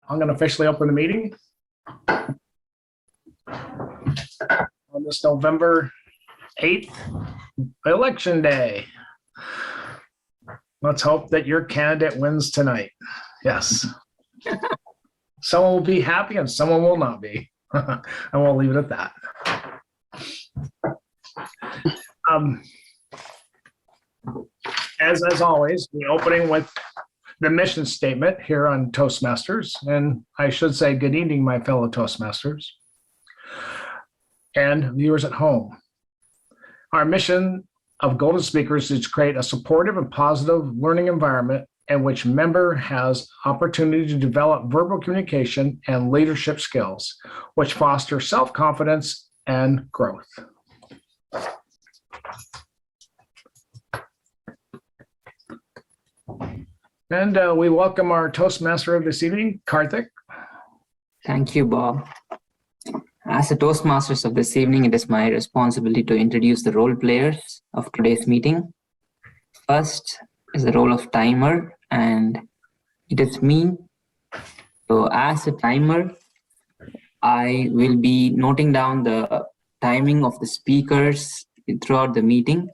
I'm going to officially open the meeting on this November 8th, Election Day. Let's hope that your candidate wins tonight. Yes. Someone will be happy and someone will not be. And we'll leave it at that. As always, the opening with the mission statement here on Toastmasters. And I should say good evening, my fellow Toastmasters and viewers at home. Our mission of Golden Speakers is to create a supportive and positive learning environment in which member has opportunity to develop verbal communication and leadership skills, which foster self-confidence and growth. And we welcome our Toastmaster of this evening, Karthik. Thank you, Bob. As the Toastmasters of this evening, it is my responsibility to introduce the role players of today's meeting. First is the role of timer, and it is me. So as a timer, I will be noting down the timing of the speakers throughout the meeting.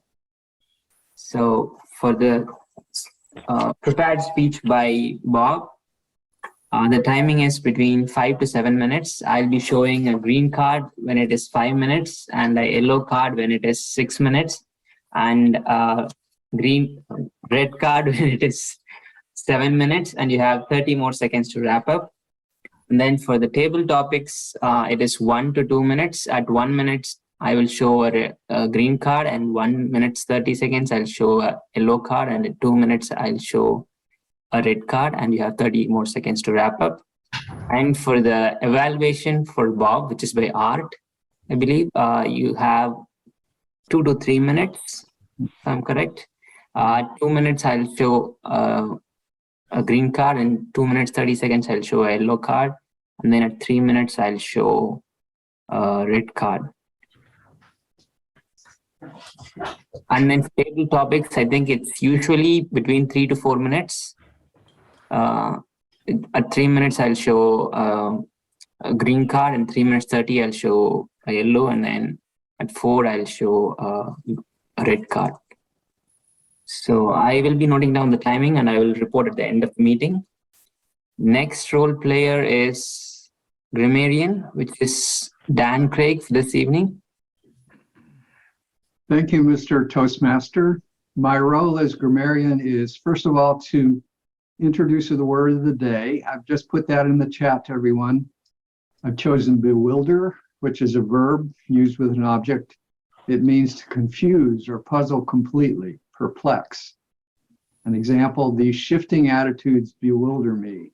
So for the prepared speech by Bob, the timing is between 5 to 7 minutes. I'll be showing a green card when it is 5 minutes and a yellow card when it is 6 minutes, and red card when it is 7 minutes, and you have 30 more seconds to wrap up. And then for the table topics, it is 1 to 2 minutes. At 1 minute, I will show a green card, and 1 minute 30 seconds, I'll show a yellow card, and at 2 minutes, I'll show a red card, and you have 30 more seconds to wrap up. And for the evaluation for Bob, which is by Art, I believe you have 2 to 3 minutes, if I'm correct. 2 minutes, I'll show a green card, and 2 minutes 30 seconds, I'll show a yellow card, and then at 3 minutes, I'll show a red card. And then table topics, I think it's usually between 3 to 4 minutes. At 3 minutes, I'll show a green card, and 3 minutes 30, I'll show a yellow, and then at 4, I'll show a red card. So I will be noting down the timing, and I will report at the end of the meeting. Next role player is Grammarian, which is Dan Craig for this evening. Thank you, Mr. Toastmaster. My role as grammarian is, first of all, to introduce the word of the day. I've just put that in the chat to everyone. I've chosen bewilder, which is a verb used with an object. It means to confuse or puzzle completely, perplex. An example, these shifting attitudes bewilder me.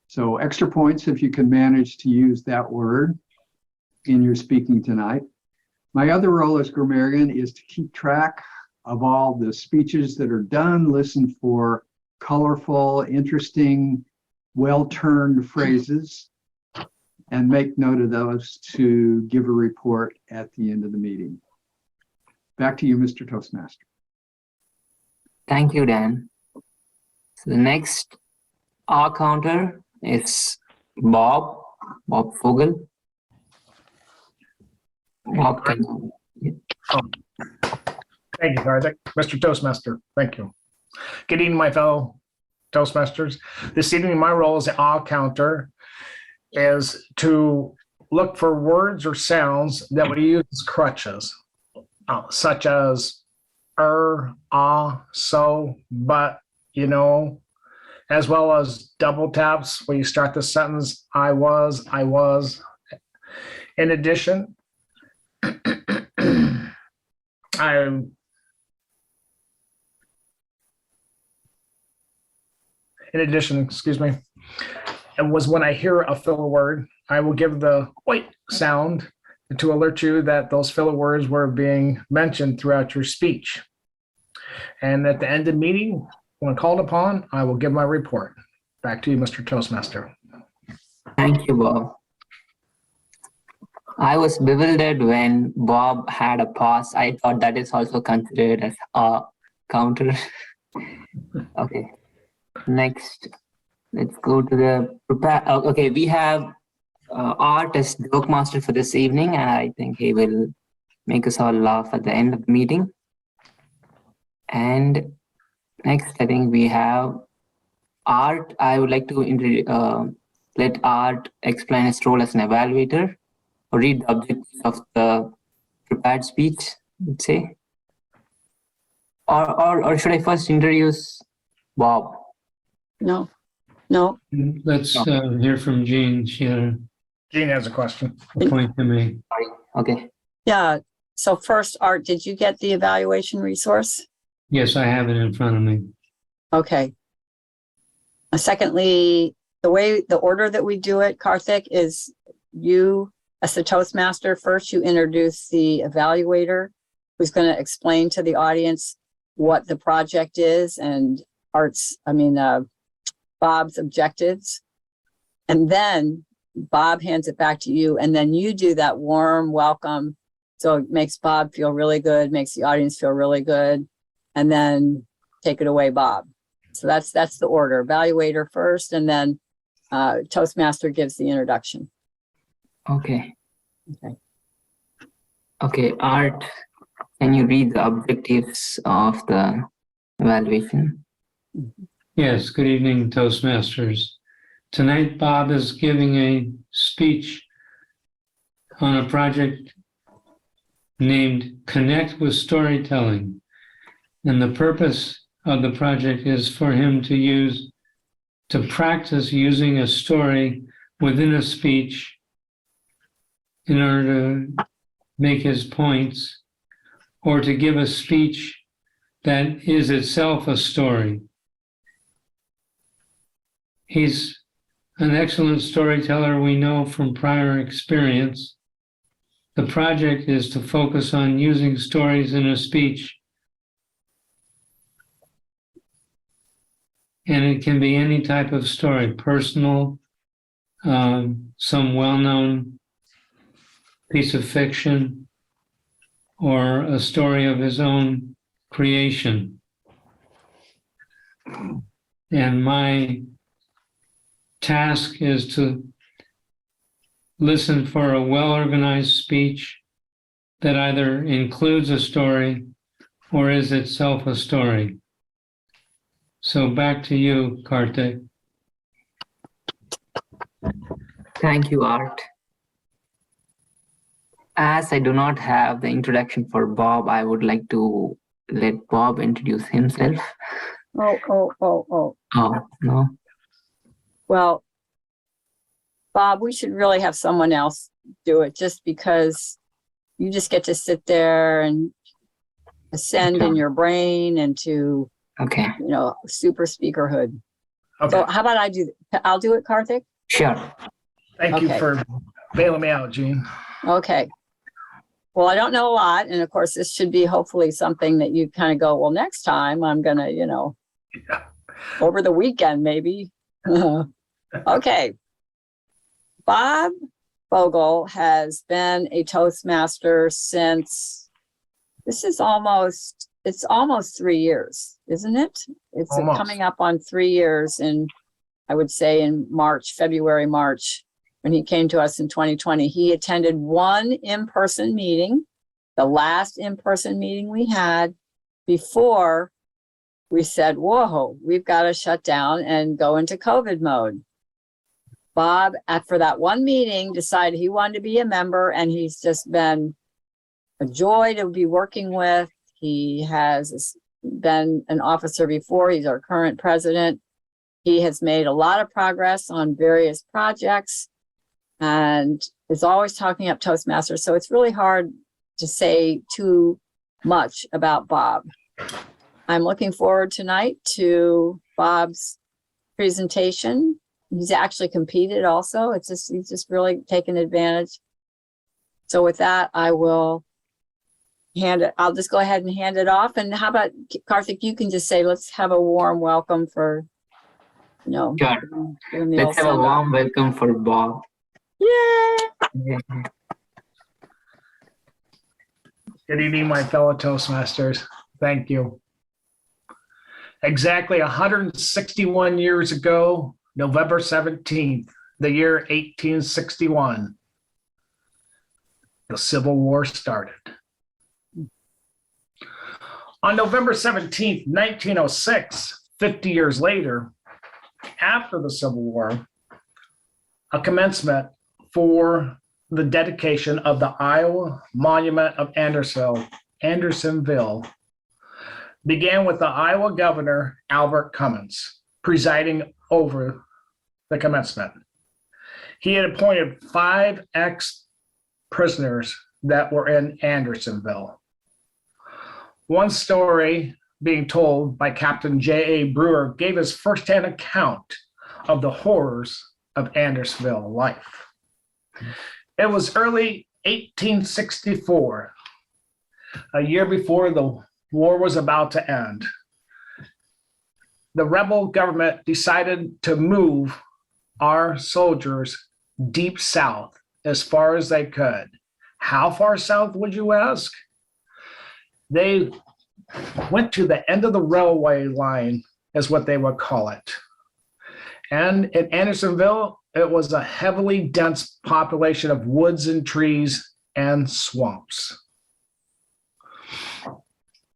So extra points if you can manage to use that word in your speaking tonight. My other role as grammarian is to keep track of all the speeches that are done, listen for colorful, interesting, well-turned phrases, and make note of those to give a report at the end of the meeting. Back to you, Mr. Toastmaster. Thank you, Dan. So the next R counter is Bob Fogel. Bob, Thank you, Karthik. Mr. Toastmaster, thank you. Good evening, my fellow Toastmasters. This evening, my role as an R counter is to look for words or sounds that we use as crutches, such as so, but, you know, as well as double taps where you start the sentence, I was. In addition, it was when I hear a filler word, I will give the wait sound to alert you that those filler words were being mentioned throughout your speech. And at the end of the meeting, when called upon, I will give my report. Back to you, Mr. Toastmaster. Thank you, Bob. I was bewildered when Bob had a pause. I thought that is also considered as a counter. Okay. Next let's go to the prepare. Okay, we have Art as joke master for this evening, and I think he will make us all laugh at the end of the meeting. And next, I think we have Art. I would like to let Art explain his role as an evaluator or read the objectives of the prepared speech, let's say. Or should I first introduce Bob? No. Let's hear from Jean. She had Jean has a question. a point to make. Okay. Yeah. So first, Art, did you get the evaluation resource? Yes, I have it in front of me. Okay. Secondly, the order that we do it, Karthik, is you, as the Toastmaster, first you introduce the evaluator who's going to explain to the audience what the project is and Bob's objectives. And then Bob hands it back to you, and then you do that warm welcome. So it makes Bob feel really good, makes the audience feel really good, and then take it away, Bob. So that's the order. Evaluator first, and then Toastmaster gives the introduction. Okay. Okay. Okay, Art, can you read the objectives of the evaluation? Yes, good evening, Toastmasters. Tonight, Bob is giving a speech on a project named Connect with Storytelling. And the purpose of the project is for him to practice using a story within a speech in order to make his points, or to give a speech that is itself a story. He's an excellent storyteller, we know from prior experience. The project is to focus on using stories in a speech. And it can be any type of story, personal, some well-known piece of fiction, or a story of his own creation. And my task is to listen for a well-organized speech that either includes a story or is itself a story. So back to you, Karthik. Thank you, Art. As I do not have the introduction for Bob, I would like to let Bob introduce himself. Oh. Oh, no. Well, Bob, we should really have someone else do it, just because you just get to sit there and ascend in your brain into, Okay, super speakerhood. Okay. So how about I'll do it, Karthik? sure. Thank you Okay. for bailing me out, Jean. Okay. Well, I don't know a lot. And of course, this should be hopefully something that you kind of go, well, next time I'm going to, Yeah. over the weekend, maybe. Okay. Bob Bogle has been a Toastmaster since, it's almost 3 years, isn't it? It's Almost. coming up on 3 years I would say in February, March, when he came to us in 2020. He attended one in-person meeting, the last in-person meeting we had before we said, whoa, we've got to shut down and go into COVID mode. Bob, for that one meeting, decided he wanted to be a member, and he's just been a joy to be working with. He has been an officer before. He's our current president. He has made a lot of progress on various projects and is always talking up Toastmasters. So it's really hard to say too much about Bob. I'm looking forward tonight to Bob's presentation. He's actually competed also. He's just really taken advantage. So with that, I'll just go ahead and hand it off. And how about, Karthik, you can just say, let's have a warm welcome for, Sure. doing the Let's old have a send-off. warm welcome for Bob. Yay! Good evening, my fellow Toastmasters. Thank you. Exactly 161 years ago, November 17th, the year 1861, the Civil War started. On November 17th, 1906, 50 years later, after the Civil War, a commencement for the dedication of the Iowa Monument of Andersonville began with the Iowa Governor Albert Cummins presiding over the commencement. He had appointed 5 ex-prisoners that were in Andersonville. One story being told by Captain J.A. Brewer gave his firsthand account of the horrors of Andersonville life. It was early 1864, a year before the war was about to end. The rebel government decided to move our soldiers deep south as far as they could. How far south, would you ask? They went to the end of the railway line, is what they would call it. And in Andersonville, it was a heavily dense population of woods and trees and swamps.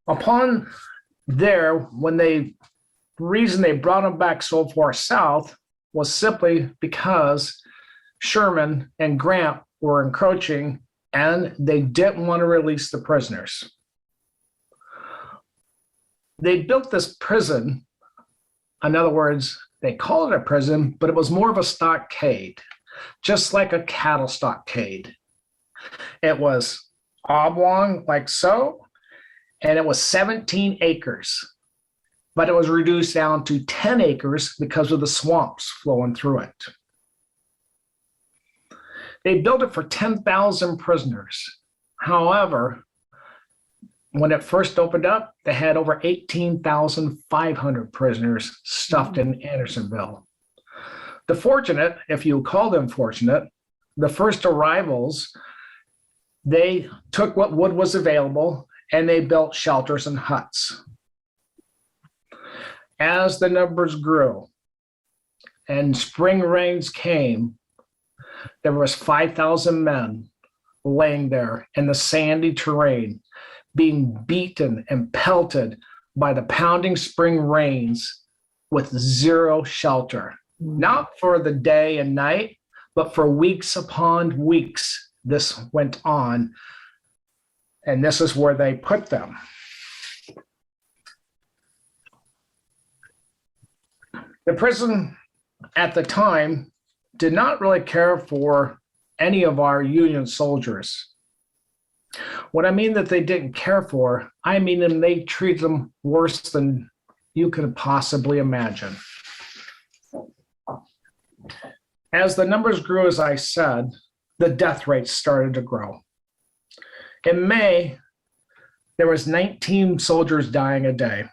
Upon there, the reason they brought them back so far south was simply because Sherman and Grant were encroaching and they didn't want to release the prisoners. They built this prison. In other words, they called it a prison, but it was more of a stockade, just like a cattle stockade. It was oblong like so, and it was 17 acres, but it was reduced down to 10 acres because of the swamps flowing through it. They built it for 10,000 prisoners. However, when it first opened up, they had over 18,500 prisoners stuffed in Andersonville. The fortunate, if you call them fortunate, the first arrivals, they took what wood was available and they built shelters and huts. As the numbers grew and spring rains came, there was 5,000 men laying there in the sandy terrain, being beaten and pelted by the pounding spring rains with zero shelter. Not for the day and night, but for weeks upon weeks, this went on. And this is where they put them. The prison at the time did not really care for any of our Union soldiers. What I mean that they didn't care for, I mean them, they treated them worse than you could possibly imagine. As the numbers grew, as I said, the death rates started to grow. In May, there was 19 soldiers dying a day.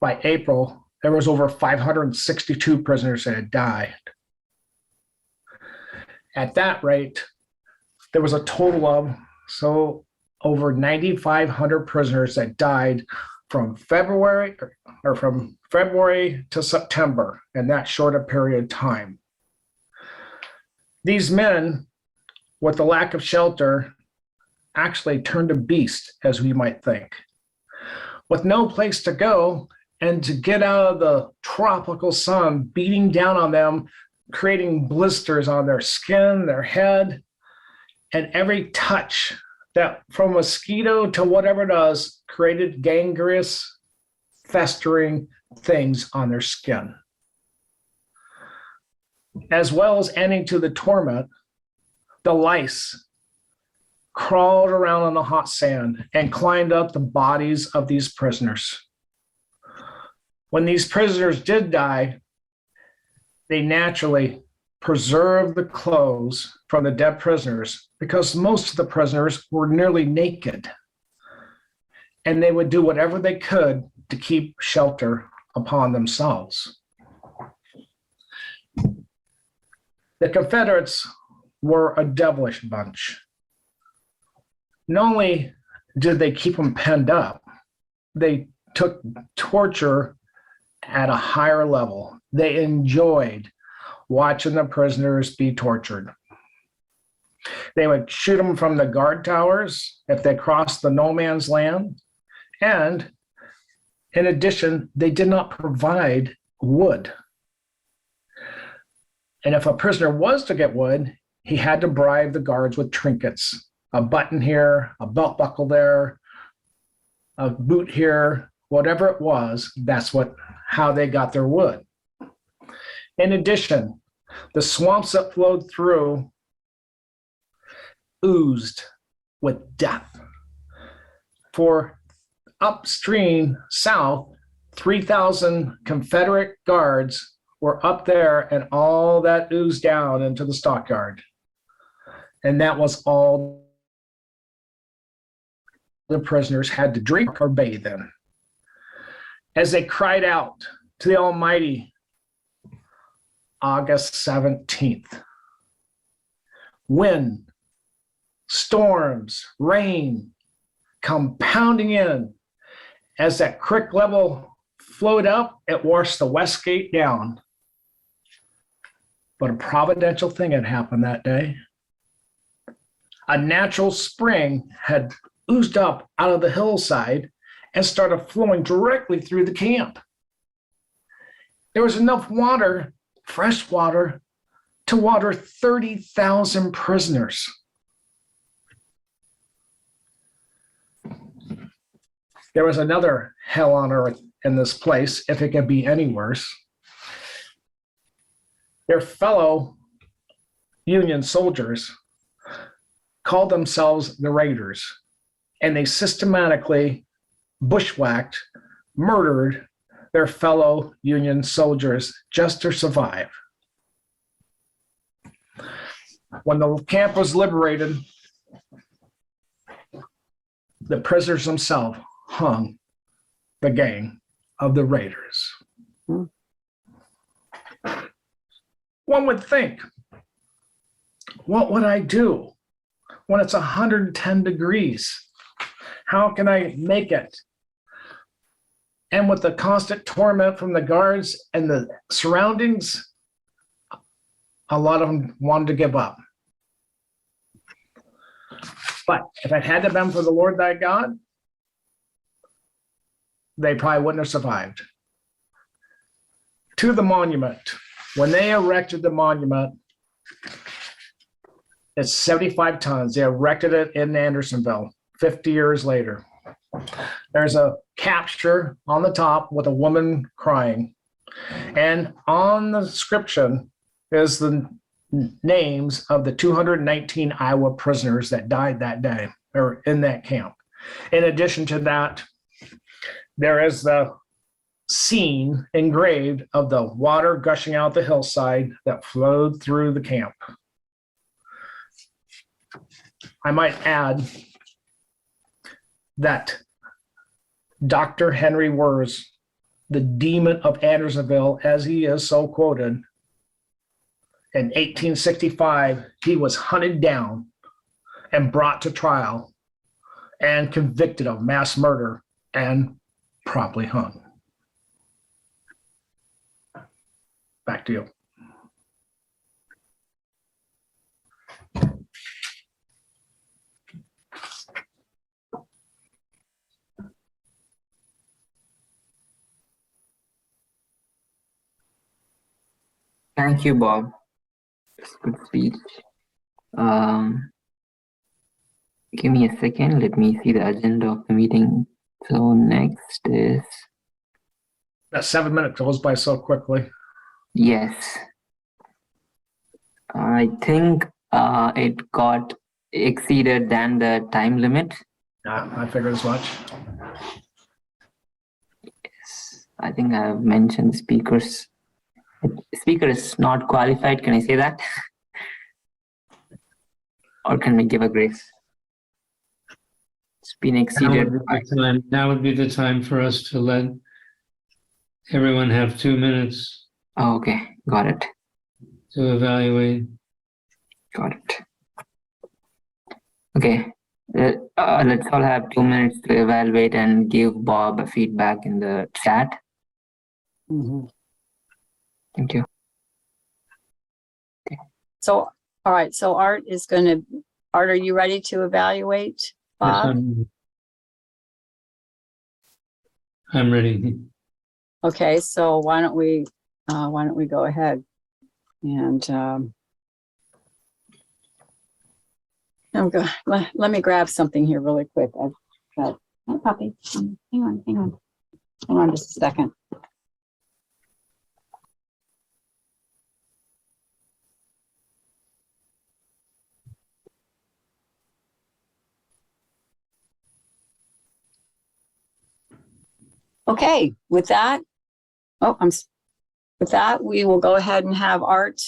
By April, there was over 562 prisoners that had died. At that rate, there was a total of over 9,500 prisoners that died from February to September in that short a period of time. These men, with the lack of shelter, actually turned to beast, as we might think. With no place to go and to get out of the tropical sun beating down on them, creating blisters on their skin, their head, and every touch that from mosquito to whatever it does created gangrenous, festering things on their skin. As well as adding to the torment, the lice crawled around on the hot sand and climbed up the bodies of these prisoners. When these prisoners did die, they naturally preserved the clothes from the dead prisoners because most of the prisoners were nearly naked. And they would do whatever they could to keep shelter upon themselves. The Confederates were a devilish bunch. Not only did they keep them penned up, they took torture at a higher level. They enjoyed watching the prisoners be tortured. They would shoot them from the guard towers if they crossed the no man's land. And in addition, they did not provide wood. And if a prisoner was to get wood, he had to bribe the guards with trinkets, a button here, a belt buckle there, a boot here, whatever it was, that's how they got their wood. In addition, the swamps that flowed through oozed with death. For upstream south, 3,000 Confederate guards were up there, and all that oozed down into the stockyard. And that was all the prisoners had to drink or bathe in. As they cried out to the Almighty, August 17th, wind, storms, rain come pounding in. As that creek level flowed up, it washed the west gate down. But a providential thing had happened that day. A natural spring had oozed up out of the hillside and started flowing directly through the camp. There was enough water, fresh water, to water 30,000 prisoners. There was another hell on earth in this place, if it could be any worse. Their fellow Union soldiers called themselves the Raiders, and they systematically bushwhacked, murdered their fellow Union soldiers just to survive. When the camp was liberated, the prisoners themselves hung the gang of the Raiders. One would think, what would I do when it's 110 degrees? How can I make it? And with the constant torment from the guards and the surroundings, a lot of them wanted to give up. But if it had to been for the Lord thy God, they probably wouldn't have survived. To the monument, when they erected the monument, it's 75 tons. They erected it in Andersonville 50 years later. There's a capture on the top with a woman crying. And on the inscription is the names of the 219 Iowa prisoners that died that day or in that camp. In addition to that, there is the scene engraved of the water gushing out the hillside that flowed through the camp. I might add that Dr. Henry Wirz, the demon of Andersonville, as he is so quoted, in 1865, he was hunted down and brought to trial and convicted of mass murder and promptly hung. Back to you. Thank you, Bob. It's a good speech. Give me a second. Let me see the agenda of the meeting. So next is, That 7 minutes goes by so quickly. yes. I think it got exceeded than the time limit. I figured as much. Yes. I think I've mentioned speakers. Speaker is not qualified. Can I say that? Or can we give a grace? It's been exceeded. Now would be the time for us to let everyone have 2 minutes Oh, okay, got it. to evaluate. Got it. Okay, let's all have 2 minutes to evaluate and give Bob a feedback in the chat. Mhm. Thank you. So, all right, so Art, are you ready to evaluate Yes, Bob? I'm ready. Okay, so why don't we go ahead and, let me grab something here really quick. I've got, oh, puppy, hang on just a second. Okay, with that, with that, we will go ahead and have Art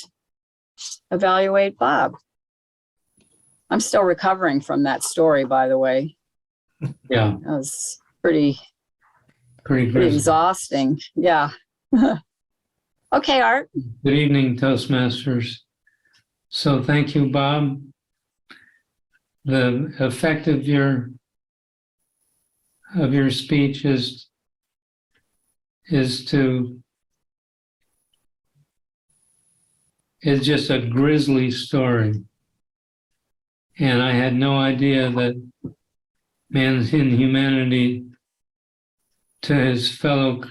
evaluate Bob. I'm still recovering from that story, by the way. Yeah, It was pretty pretty pretty good. exhausting. Yeah. Okay, Art. Good evening, Toastmasters. So thank you, Bob. The effect of your speech is just a grisly story. And I had no idea that man's inhumanity to his fellow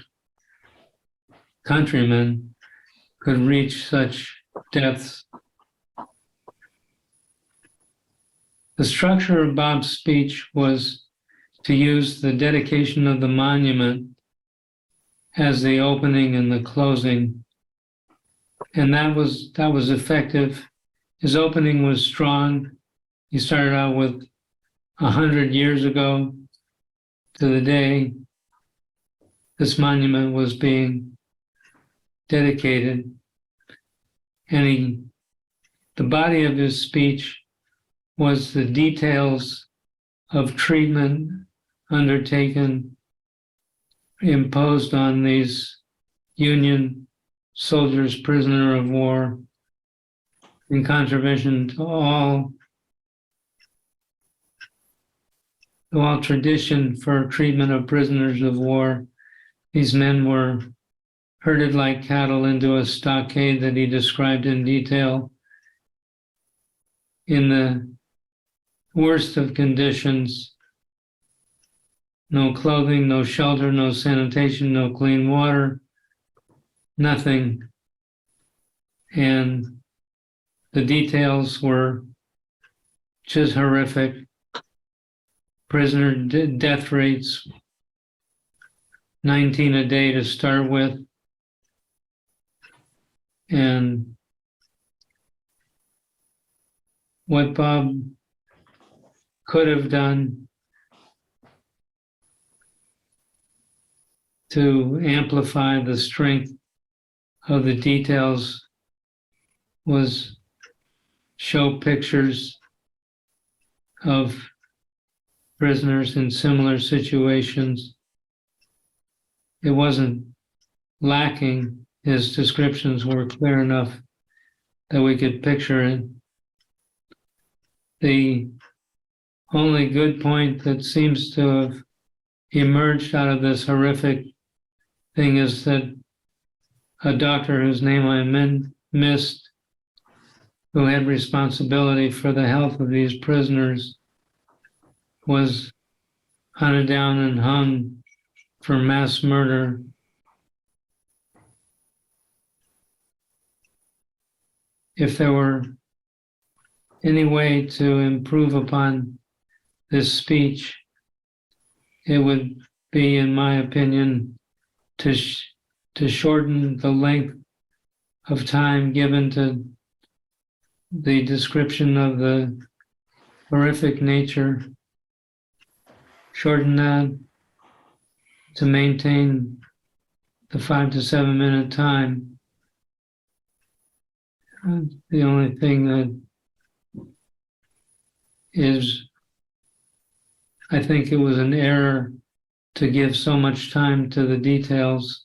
countrymen could reach such depths. The structure of Bob's speech was to use the dedication of the monument as the opening and the closing. And that was effective. His opening was strong. He started out with 100 years ago to the day this monument was being dedicated. And the body of his speech was the details of treatment undertaken, imposed on these Union soldiers, prisoner of war, in contravention to all tradition for treatment of prisoners of war. These men were herded like cattle into a stockade that he described in detail in the worst of conditions. No clothing, no shelter, no sanitation, no clean water, nothing. And the details were just horrific. Prisoner death rates, 19 a day to start with. And what Bob could have done to amplify the strength of the details was show pictures of prisoners in similar situations. It wasn't lacking. His descriptions were clear enough that we could picture it. The only good point that seems to have emerged out of this horrific thing is that a doctor whose name I missed, who had responsibility for the health of these prisoners, was hunted down and hung for mass murder. If there were any way to improve upon this speech, it would be, in my opinion, to shorten the length of time given to the description of the horrific nature, shorten that to maintain the 5 to 7 minute time. The only thing that is, I think it was an error to give so much time to the details,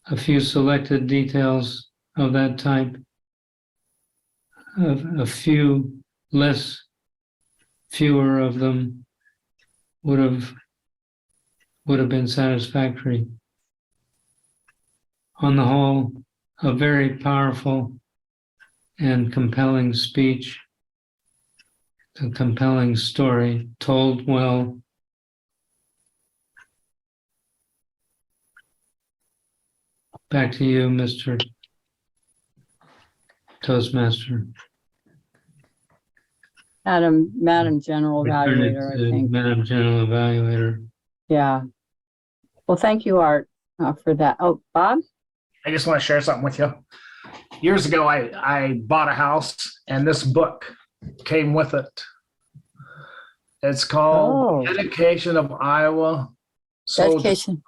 a few selected details of that type, a few fewer of them would have been satisfactory. on the whole, a very powerful and compelling speech, a compelling story told well. Back to you, Mr. Toastmaster. Madam General Return it Evaluator, I to think. Madam General Evaluator. Yeah. Well, thank you, Art, for that. Oh, Bob? I just want to share something with you. Years ago, I bought a house and this book came with it. It's called Oh. Dedication of Iowa Soldiers. Dedication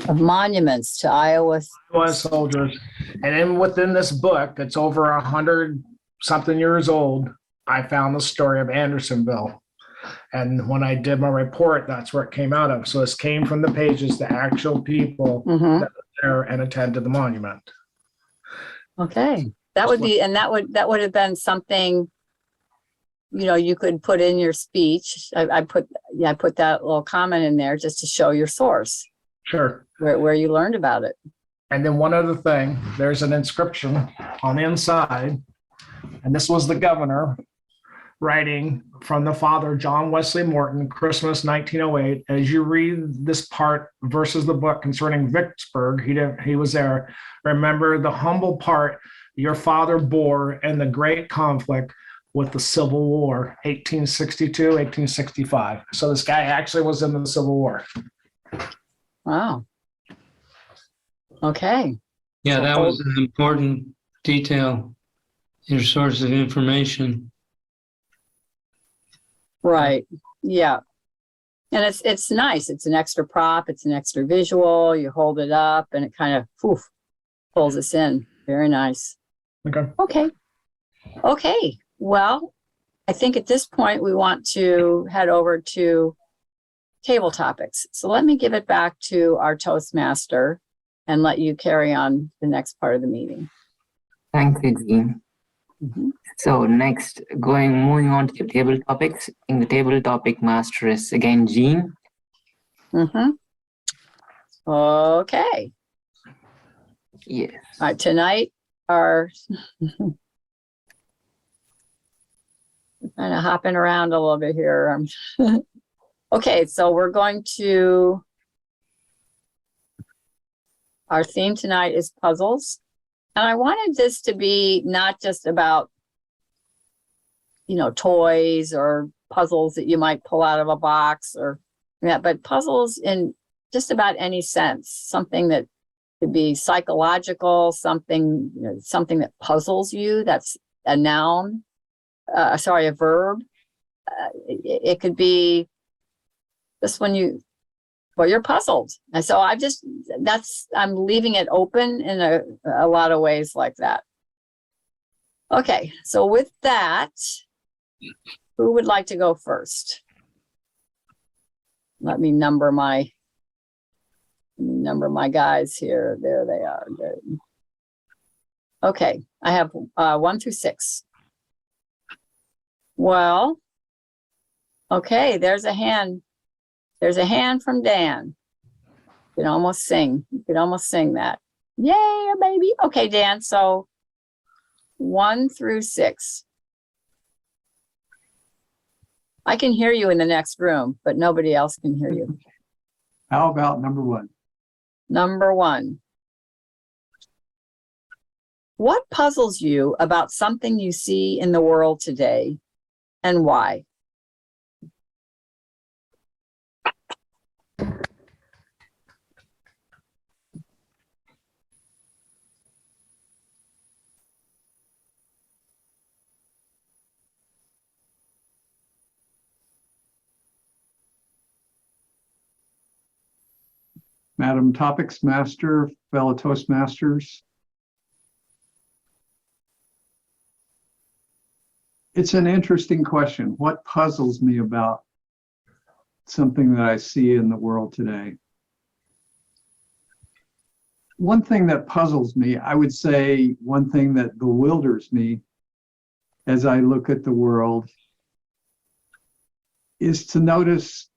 of monuments to Iowa. Soldiers. And then within this book, it's over 100 something years old, I found the story of Andersonville. And when I did my report, that's where it came out of. So this came from the pages, the actual people Mhm. that were there and attended the monument. Okay. That would be, and that would have been something, you could put in your speech. I put that little comment in there just to show your source, Sure. where you learned about it. And then one other thing, there's an inscription on the inside, and this was the governor writing from the father, John Wesley Morton, Christmas 1908. As you read this part versus the book concerning Vicksburg, he was there. Remember the humble part your father bore in the great conflict with the Civil War, 1862, 1865. So this guy actually was in the Civil War. Wow. Okay. Yeah, that was an important detail, your source of information. Right. Yeah. And it's nice. It's an extra prop. It's an extra visual. You hold it up and it kind of pulls us in. Very nice. Okay. Okay. Well, I think at this point we want to head over to table topics. So let me give it back to our Toastmaster and let you carry on the next part of the meeting. Thank you, Jean. Mhm. So next, moving on to the table topics. In the table topic master is again Jean. Mhm. Okay. Yes. All right. Tonight, our kind of hopping around a little bit here. Okay, so we're going to, our theme tonight is puzzles. And I wanted this to be not just about, toys or puzzles that you might pull out of a box but puzzles in just about any sense, something that could be psychological, something that puzzles you. That's a noun, a verb. It could be just when you're puzzled. And so I'm leaving it open in a lot of ways like that. Okay, so with that, who would like to go first? Let me number my guys here. There they are. Good. Okay, I have 1 through 6. Well, okay, there's a hand. There's a hand from Dan. You could almost sing. that. Yeah, baby. Okay, Dan. So 1 through 6. I can hear you in the next room, but nobody else can hear you. How about number 1? Number 1. What puzzles you about something you see in the world today, and why? Madam Topics Master, fellow Toastmasters. It's an interesting question. What puzzles me about something that I see in the world today? One thing that puzzles me, I would say one thing that bewilders me as I look at the world is to notice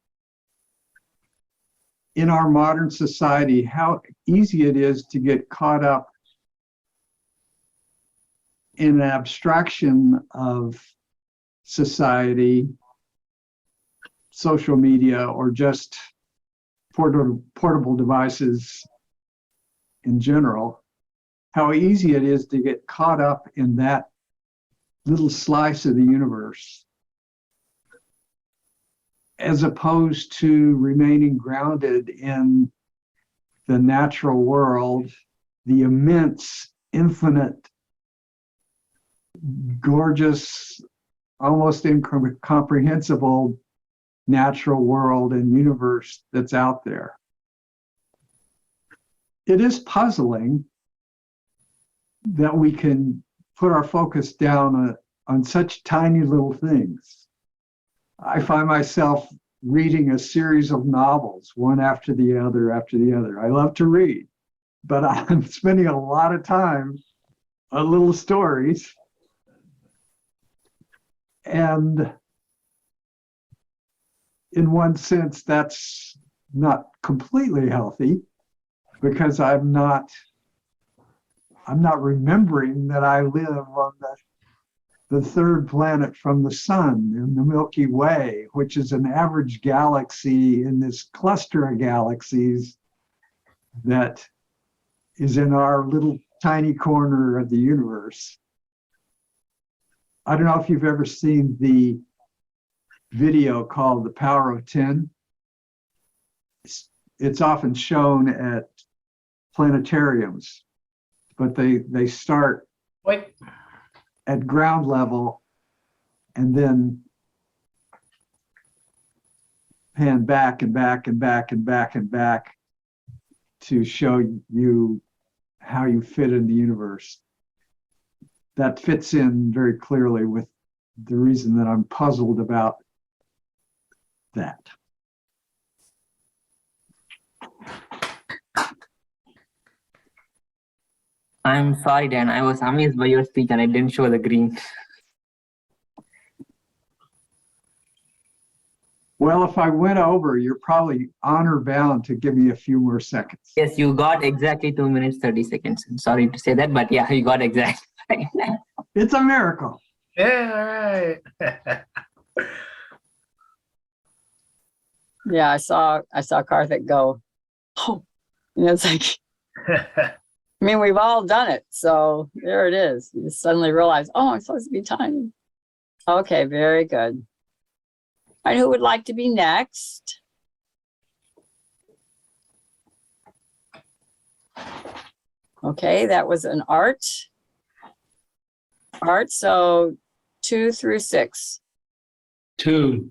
in our modern society, how easy it is to get caught up in an abstraction of society, social media, or just portable devices in general, how easy it is to get caught up in that little slice of the universe, as opposed to remaining grounded in the natural world, the immense, infinite, gorgeous, almost incomprehensible natural world and universe that's out there. It is puzzling that we can put our focus down on such tiny little things. I find myself reading a series of novels, one after the other after the other. I love to read, but I'm spending a lot of time on little stories. And in one sense, that's not completely healthy, because I'm not remembering that I live on the third planet from the sun in the Milky Way, which is an average galaxy in this cluster of galaxies that is in our little tiny corner of the universe. I don't know if you've ever seen the video called The Power of 10. It's often shown at planetariums, but they start at ground level and then pan back and back and back and back and back to show you how you fit in the universe. That fits in very clearly with the reason that I'm puzzled about that. I'm sorry, Dan. I was amazed by your speech and I didn't show the green. Well, if I went over, you're probably honor bound to give me a few more seconds. Yes, you got exactly 2 minutes, 30 seconds. I'm sorry to say that, but yeah, you got exactly. It's a miracle. Yeah, all right. Yeah, I saw Karthik go, oh, and it's like, I mean, we've all done it. So there it is. You suddenly realize, oh, I'm supposed to be timing. Okay, very good. All right, who would like to be next? Okay, that was an Art. Art, so 2 through 6. 2,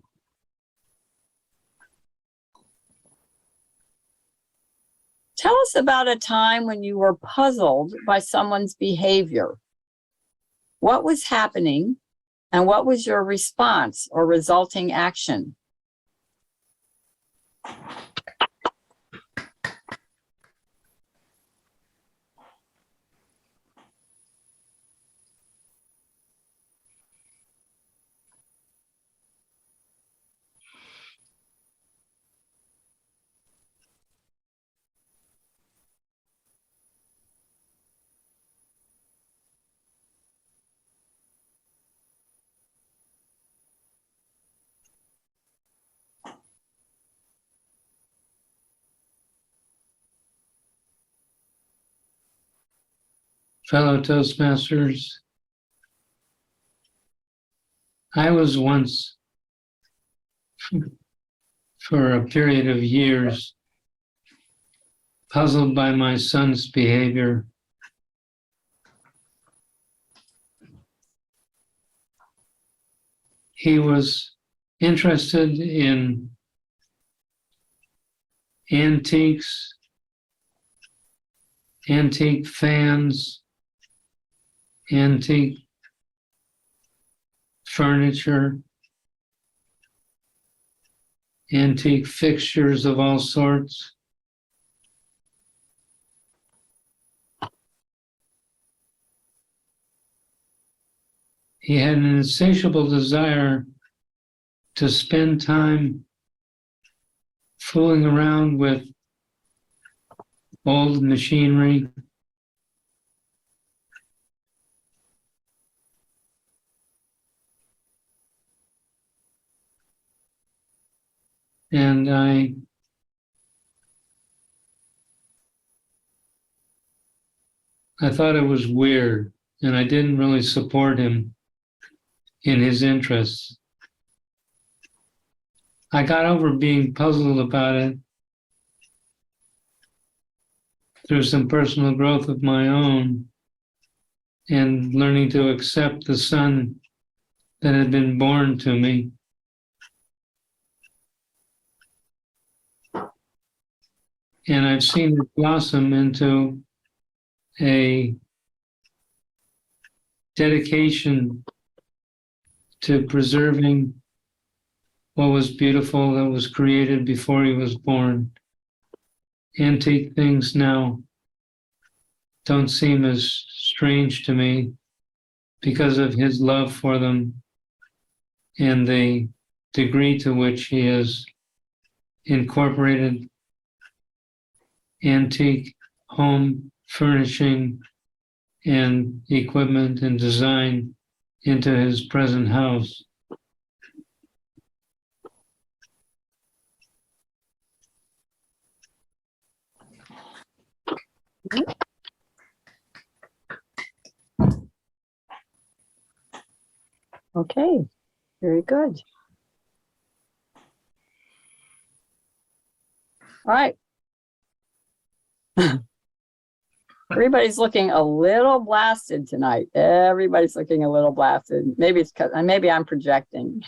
Tell us about a time when you were puzzled by someone's behavior. What was happening and what was your response or resulting action? fellow Toastmasters. I was once, for a period of years, puzzled by my son's behavior. He was interested in antiques, antique fans, antique furniture, antique fixtures of all sorts. He had an insatiable desire to spend time fooling around with old machinery. And I thought it was weird, and I didn't really support him in his interests. I got over being puzzled about it through some personal growth of my own and learning to accept the son that had been born to me. And I've seen it blossom into a dedication to preserving what was beautiful that was created before he was born. Antique things now don't seem as strange to me because of his love for them and the degree to which he has incorporated antique home furnishing and equipment and design into his present house. Okay, very good. All right. Everybody's looking a little blasted tonight. Everybody's looking a little blasted. Maybe it's because maybe I'm projecting.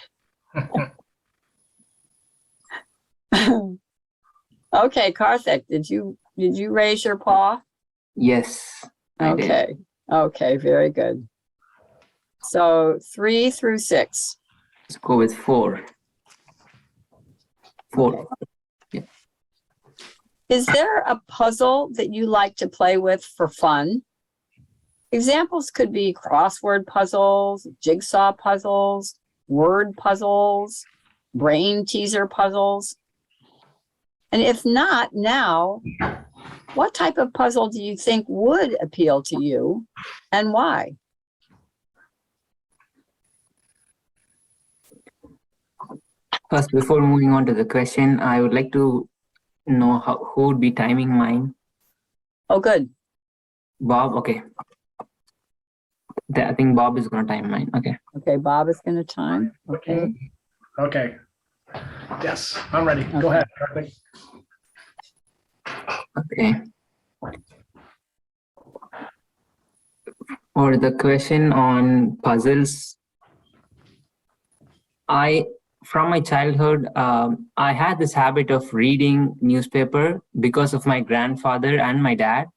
Okay, Karthik, did you raise your paw? Yes, I did. Okay. Okay, very good. So 3 through 6. Let's go with 4. 4. Okay. Is there a puzzle that you like to play with for fun? Examples could be crossword puzzles, jigsaw puzzles, word puzzles, brain teaser puzzles. And if not now, what type of puzzle do you think would appeal to you and why? First, before moving on to the question, I would like to know who would be timing mine. Oh, good. Bob, okay. I think Bob is going to time mine. Okay. Okay, Bob is going to time. Okay. Okay. Yes, I'm ready. Go ahead, Karthik. Okay. For the question on puzzles, from my childhood, I had this habit of reading newspaper because of my grandfather and my dad.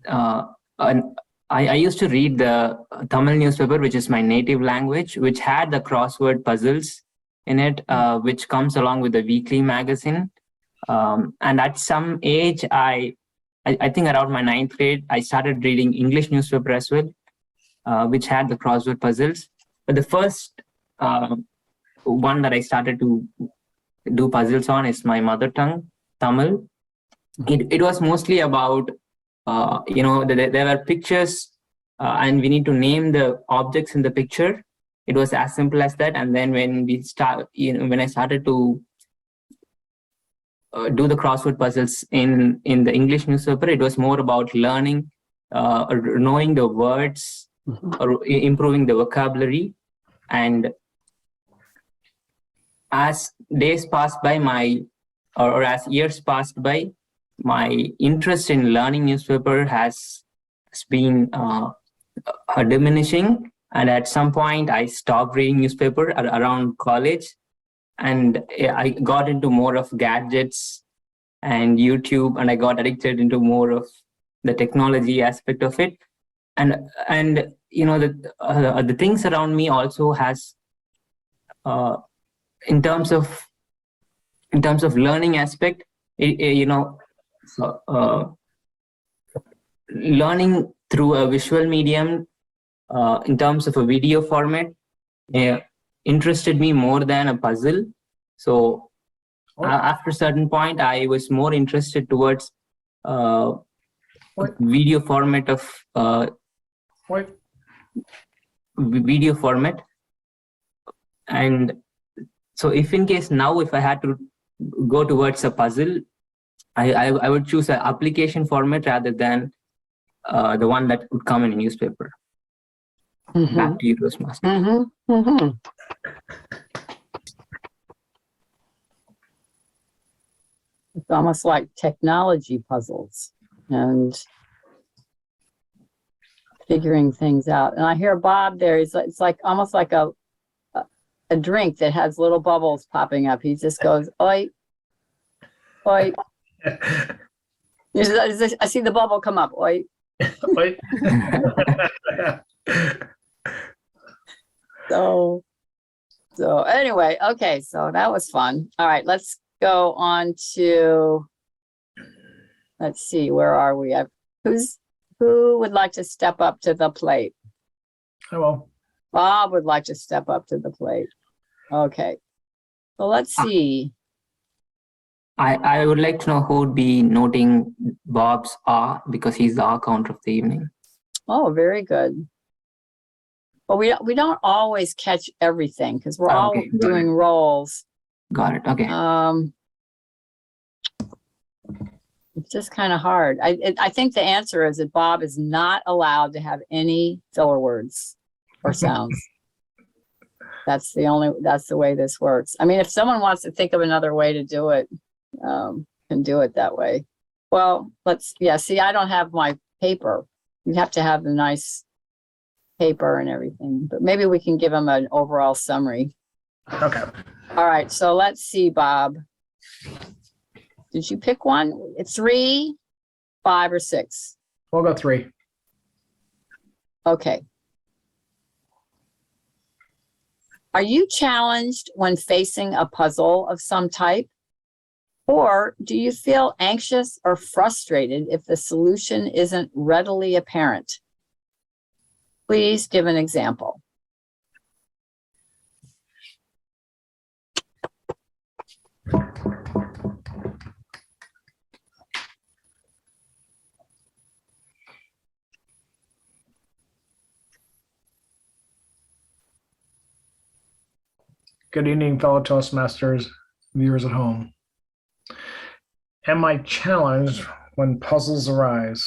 And I used to read the Tamil newspaper, which is my native language, which had the crossword puzzles in it, which comes along with the weekly magazine. And at some age, I think around my 9th grade, I started reading English newspaper as well, which had the crossword puzzles. But the first one that I started to do puzzles on is my mother tongue, Tamil. It was mostly about, there were pictures and we need to name the objects in the picture. It was as simple as that. And then when I started to do the crossword puzzles in the English newspaper, it was more about learning, knowing the words, or improving the vocabulary. And as days passed by, or as years passed by, my interest in learning newspaper has been diminishing. And at some point, I stopped reading newspaper around college, and I got into more of gadgets and YouTube, and I got addicted into more of the technology aspect of it. And the things around me also has, in terms of learning aspect, learning through a visual medium, in terms of a video format, interested me more than a puzzle. So After a certain point, I was more interested towards What? video format of Wait, video format. And so if in case now, if I had to go towards a puzzle, I would choose an application format rather than the one that would come in a newspaper. Back to you, Toastmaster. It's almost like technology puzzles and figuring things out. And I hear Bob there. It's like almost like a drink that has little bubbles popping up. He just goes, oi, oi. I see the bubble come up. Oi. wait. So anyway, okay, so that was fun. All right, let's go on to, let's see, where are we? Who would like to step up to the plate? Oh, well. Bob would like to step up to the plate. Okay. So let's see. I would like to know who would be noting Bob's R, because he's the R counter of the evening. Oh, very good. But we don't always catch everything because we're all Okay, got doing roles. Got it. Okay. It's just kind of hard. I think the answer is that Bob is not allowed to have any filler words or sounds. That's the way this works. I mean, if someone wants to think of another way to do it, can do it that way. Well, see, I don't have my paper. You have to have the nice paper and everything, but maybe we can give him an overall summary. Okay. All right, so let's see, Bob. Did you pick one? It's 3, 5, or 6? We'll go 3. Okay. Are you challenged when facing a puzzle of some type? Or do you feel anxious or frustrated if the solution isn't readily apparent? Please give an example. Good evening, fellow Toastmasters, viewers at home. Am I challenged when puzzles arise?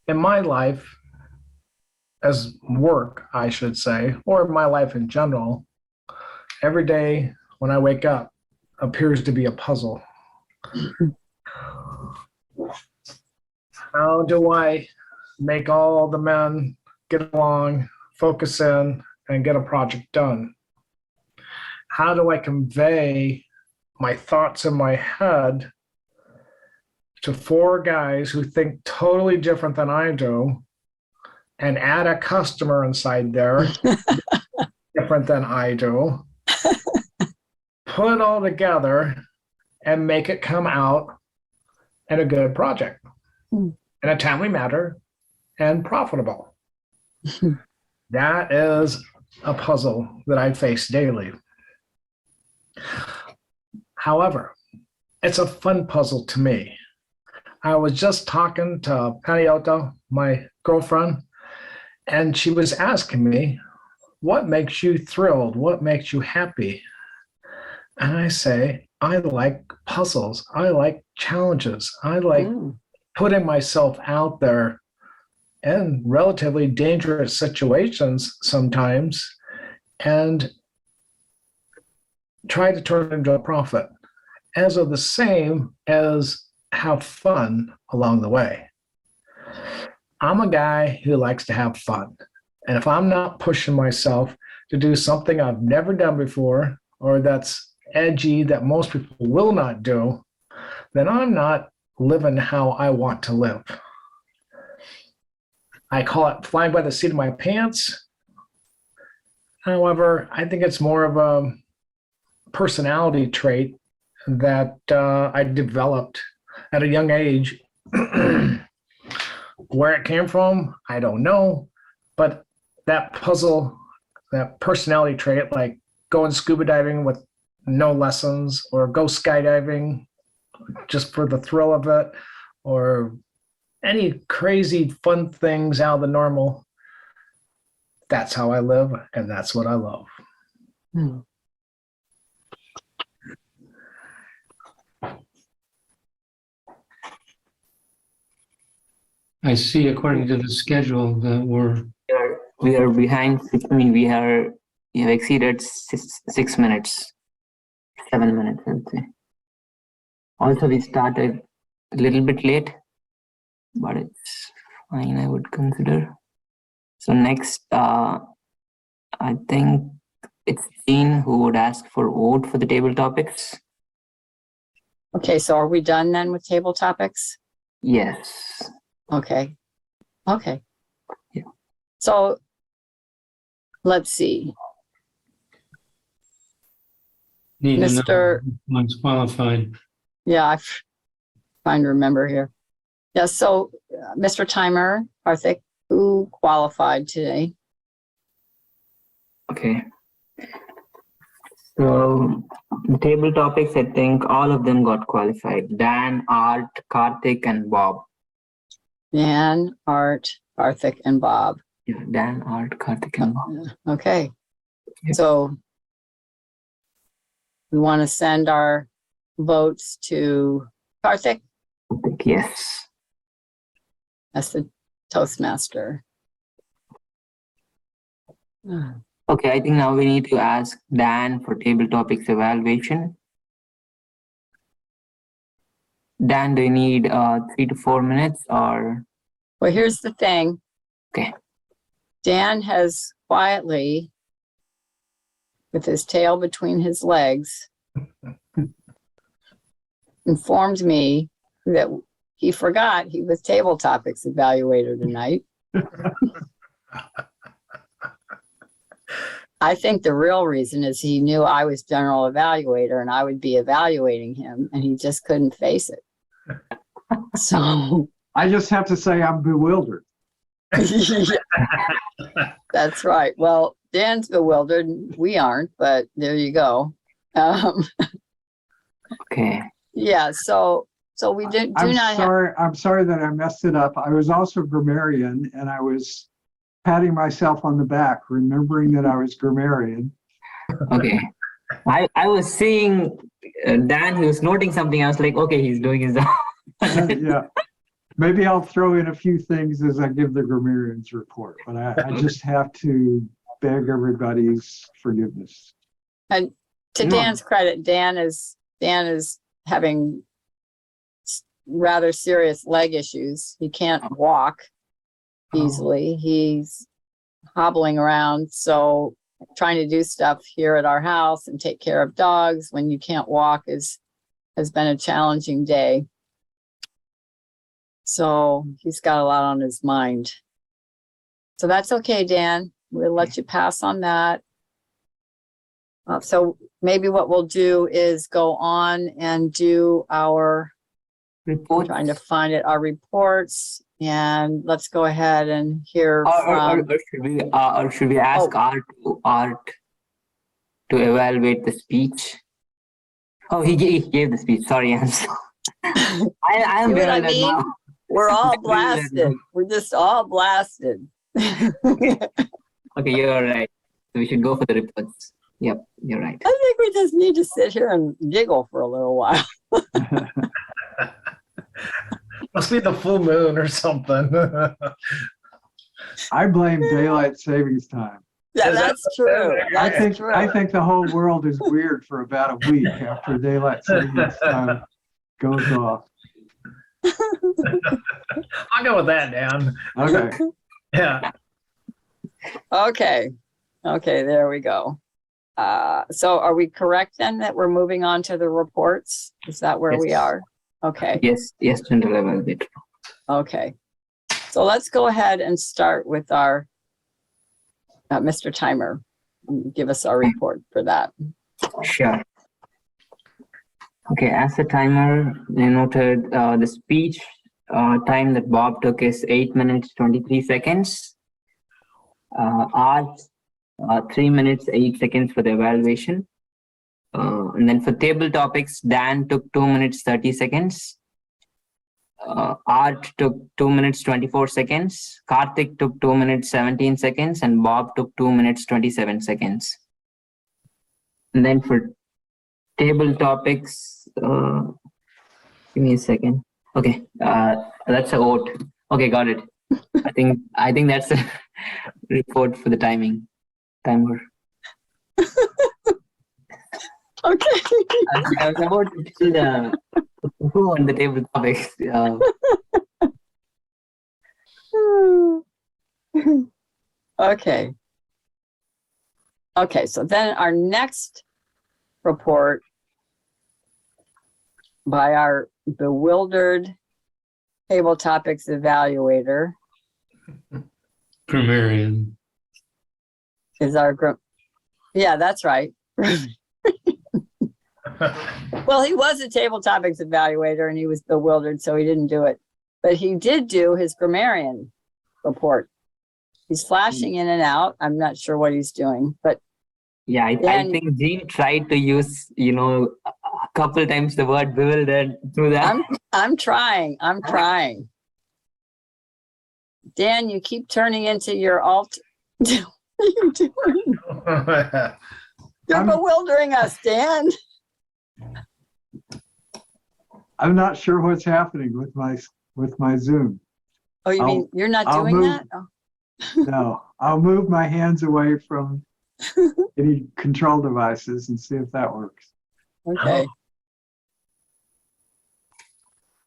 In my life, as work, I should say, or my life in general, every day when I wake up appears to be a puzzle. How do I make all the men get along, focus in, and get a project done? How do I convey my thoughts in my head to 4 guys who think totally different than I do, and add a customer inside there different than I do, put it all together and make it come out in a good project, in a timely manner and profitable? That is a puzzle that I face daily. However, it's a fun puzzle to me. I was just talking to Paniota, my girlfriend, and she was asking me, what makes you thrilled? What makes you happy? And I say, I like puzzles. I like challenges. I like putting myself out there in relatively dangerous situations sometimes and try to turn it into a profit, as of the same as have fun along the way. I'm a guy who likes to have fun. And if I'm not pushing myself to do something I've never done before, or that's edgy that most people will not do, then I'm not living how I want to live. I call it flying by the seat of my pants. However, I think it's more of a personality trait that I developed at a young age. Where it came from, I don't know. But that puzzle, that personality trait, like going scuba diving with no lessons, or go skydiving just for the thrill of it, or any crazy fun things out of the normal. That's how I live, and that's what I love. I see according to the schedule that We are behind. I mean, we have exceeded 6 minutes, 7 minutes, I would say. Also, we started a little bit late, but it's fine, I would consider. So next, I think it's Jean who would ask for vote for the table topics. Okay, so are we done then with table topics? Yes. Okay. Okay. Yeah. So let's see. need to know Mr. one's qualified. Yeah, I'm trying to remember here. Yeah, so Mr. Timer, Karthik, who qualified today? Okay. So the table topics, I think all of them got qualified. Dan, Art, Karthik, and Bob. Dan, Art, Karthik, and Bob. Yeah, Dan, Art, Karthik, and Bob. Okay. Yep. So we want to send our votes to Karthik Yes. as the Toastmaster. Okay, I think now we need to ask Dan for table topics evaluation. Dan, do you need 3 to 4 minutes or? Well, here's the thing. Okay. Dan has quietly, with his tail between his legs, informed me that he forgot he was table topics evaluator tonight. I think the real reason is he knew I was general evaluator and I would be evaluating him, and he just couldn't face it. So I just have to say I'm bewildered. that's right. Well, Dan's bewildered. We aren't, but there you go. Okay. Yeah. So we do I'm not have. sorry. I'm sorry that I messed it up. I was also grammarian, and I was patting myself on the back, remembering that I was grammarian. Okay. I was seeing Dan, he was noting something. I was like, okay, he's doing his job. Yeah. Maybe I'll throw in a few things as I give the grammarian's report, but I just have to beg everybody's forgiveness. And to No. Dan's credit, Dan is having rather serious leg issues. He can't walk easily. He's hobbling around. So trying to do stuff here at our house and take care of dogs when you can't walk has been a challenging day. So he's got a lot on his mind. So that's okay, Dan. We'll let you pass on that. So maybe what we'll do is go on and do our, Report. trying to find it, our reports. And let's go ahead and hear from, Or should we ask Oh. Art to evaluate the speech? Oh, he gave the speech. Sorry, I'm so. I am See what I bewildered mean? now. We're all blasted. We're just all blasted. I Okay, you're right. So we should go for the reports. Yep, you're right. think we just need to sit here and giggle for a little while. Must be the full moon or something. I blame daylight savings time. Yeah, Is that that's true. I That's true. think the whole world is weird for about a week after daylight savings time goes off. I'll go with that, Dan. Okay. Yeah. Okay. Okay, there we go. So are we correct then that we're moving on to the reports? Is that where we Yes. are? Okay, Yes, general evaluator. okay. So let's go ahead and start with our Mr. Timer. Give us our report for that. Sure. Okay, as a timer, I noted the speech time that Bob took is 8 minutes, 23 seconds. Art 3 minutes, 8 seconds for the evaluation. And then for table topics, Dan took 2 minutes, 30 seconds. Art took 2 minutes, 24 seconds. Karthik took 2 minutes, 17 seconds. And Bob took 2 minutes, 27 seconds. And then for table topics, give me a second. Okay, that's a vote. Okay, got it. I think that's a report for the timer. Okay. I was about to tell the who on the table topics. Okay. Okay, so then our next report by our bewildered table topics evaluator Grammarian. is our yeah, that's right. Well, he was a table topics evaluator and he was bewildered, so he didn't do it. But he did do his grammarian report. He's flashing in and out. I'm not sure what he's doing, but Yeah, I think Jean tried to use, a couple times the word bewildered through that. I'm trying. Dan, you keep turning into your alt. What are you doing? You're bewildering us, Dan. I'm not sure what's happening with my Zoom. Oh, you mean you're not I'll doing move- that? Oh. No, I'll move my hands away from any control devices and see if that works. Okay.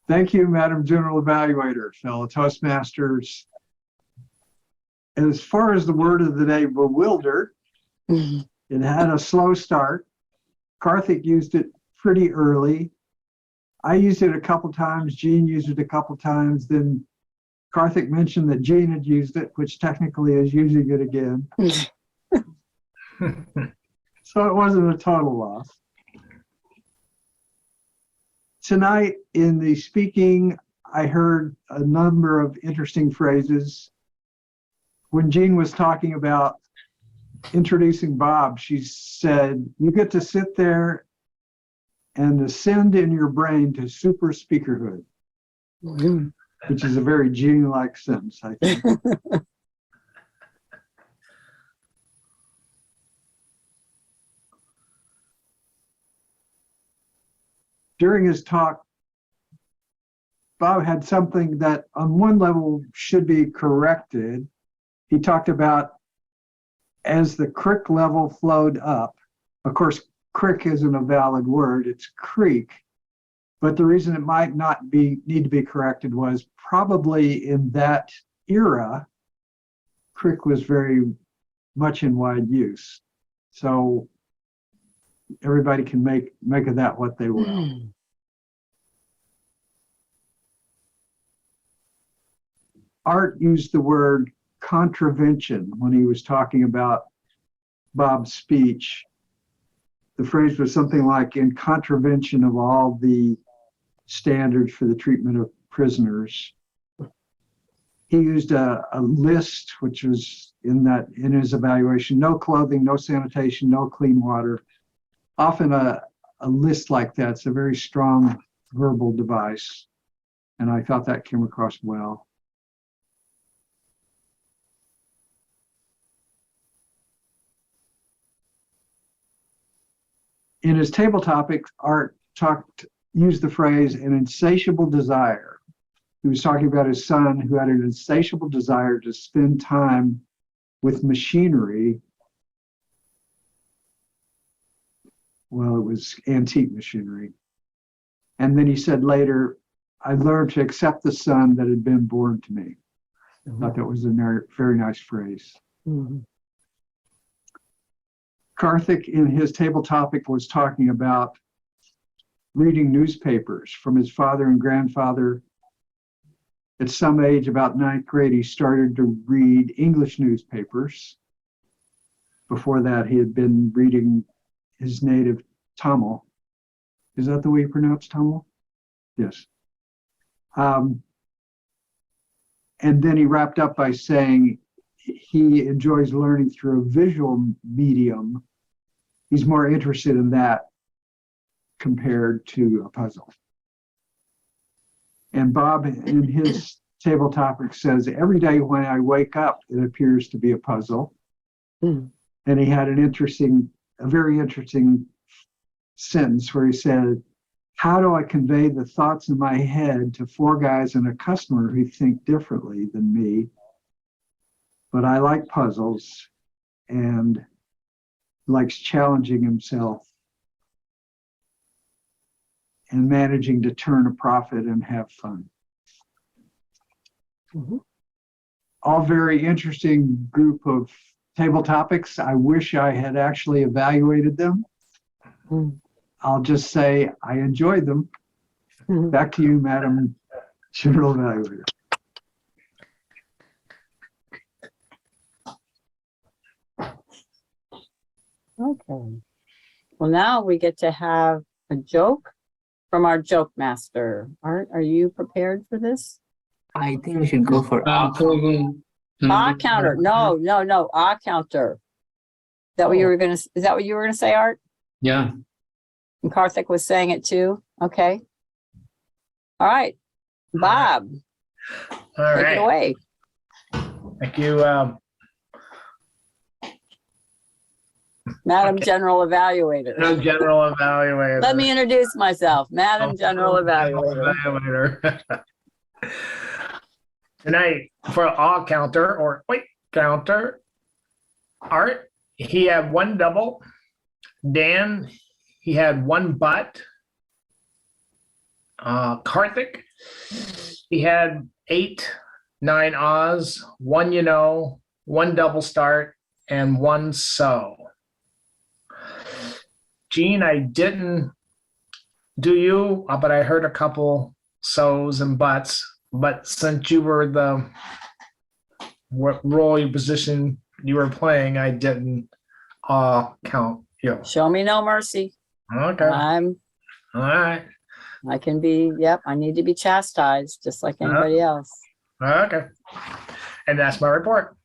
Thank you, Madam General Evaluator, fellow Toastmasters. As far as the word of the day, bewildered, it had a slow start. Karthik used it pretty early. I used it a couple times. Jean used it a couple times. Then Karthik mentioned that Jean had used it, which technically is using it again. So it wasn't a total loss. Tonight in the speaking, I heard a number of interesting phrases. When Jean was talking about introducing Bob, she said, you get to sit there and ascend in your brain to super speakerhood, which is a very Jean-like sentence, I think. During his talk, Bob had something that on one level should be corrected. He talked about as the creek level flowed up. Of course, creek isn't a valid word, it's creek. But the reason it might not need to be corrected was probably in that era, creek was very much in wide use. So everybody can make of that what they will. Art used the word contravention when he was talking about Bob's speech. The phrase was something like, in contravention of all the standards for the treatment of prisoners. He used a list, which was in his evaluation: no clothing, no sanitation, no clean water. Often a list like that's a very strong verbal device, and I thought that came across well. In his table topics, Art used the phrase an insatiable desire. He was talking about his son who had an insatiable desire to spend time with machinery. Well, it was antique machinery. And then he said later, I learned to accept the son that had been born to me. I thought that was a very nice phrase. Karthik, in his table topic, was talking about reading newspapers from his father and grandfather. At some age, about 9th grade, he started to read English newspapers. Before that, he had been reading his native Tamil. Is that the way you pronounce Tamil? Yes. And then he wrapped up by saying he enjoys learning through a visual medium. He's more interested in that compared to a puzzle. And Bob, in his table topic, says, every day when I wake up, it appears to be a puzzle. Hmm. And he had a very interesting sentence where he said, how do I convey the thoughts in my head to 4 guys and a customer who think differently than me? But I like puzzles and likes challenging himself and managing to turn a profit and have fun. Mhm. All very interesting group of table topics. I wish I had actually evaluated them. Mm. I'll just say I enjoyed them. Mhm. Back to you, Madam General Evaluator. Okay. Well, now we get to have a joke from our joke master. Art, are you prepared for this? I think we should go for Bob Fogel. Ah counter. No. Ah counter. Is that what you were gonna? Is that what you were gonna say, Art? Yeah, And Karthik was saying it too. Okay. All right, Bob, All take it right. away. Thank you. Madam Okay. General Evaluator. Madam General Evaluator. Let me introduce myself, Madam General Evaluator. Evaluator. Tonight, for all counter or counter, Art, he had 1 double. Dan, he had 1 butt. Karthik, he had 8, 9 Oz, 1 1 double start, and 1 so. Jean, I didn't do you, but I heard a couple so's and buts. But since you were what role you position you were playing, I didn't count you. Show me no mercy. Okay. All All right. I can be, yep, I need to be chastised just like anybody else. Okay. And that's my report.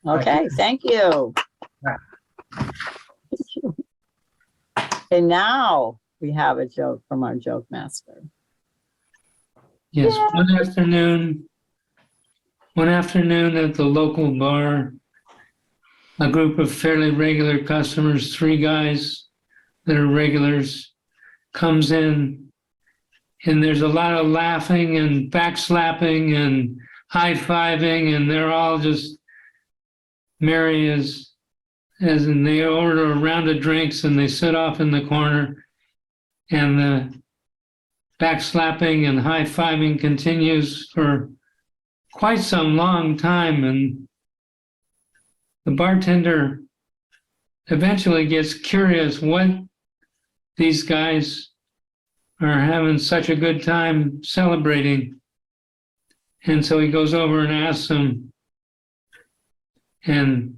Okay, thank you. And now we have a joke from our joke master. yes. One afternoon at the local bar, a group of fairly regular customers, 3 guys that are regulars, comes in, and there's a lot of laughing and backslapping and high-fiving, and they're all just merry as in they order a round of drinks and they sit off in the corner, and the backslapping and high-fiving continues for quite some long time, and the bartender eventually gets curious what these guys are having such a good time celebrating. And so he goes over and asks them, and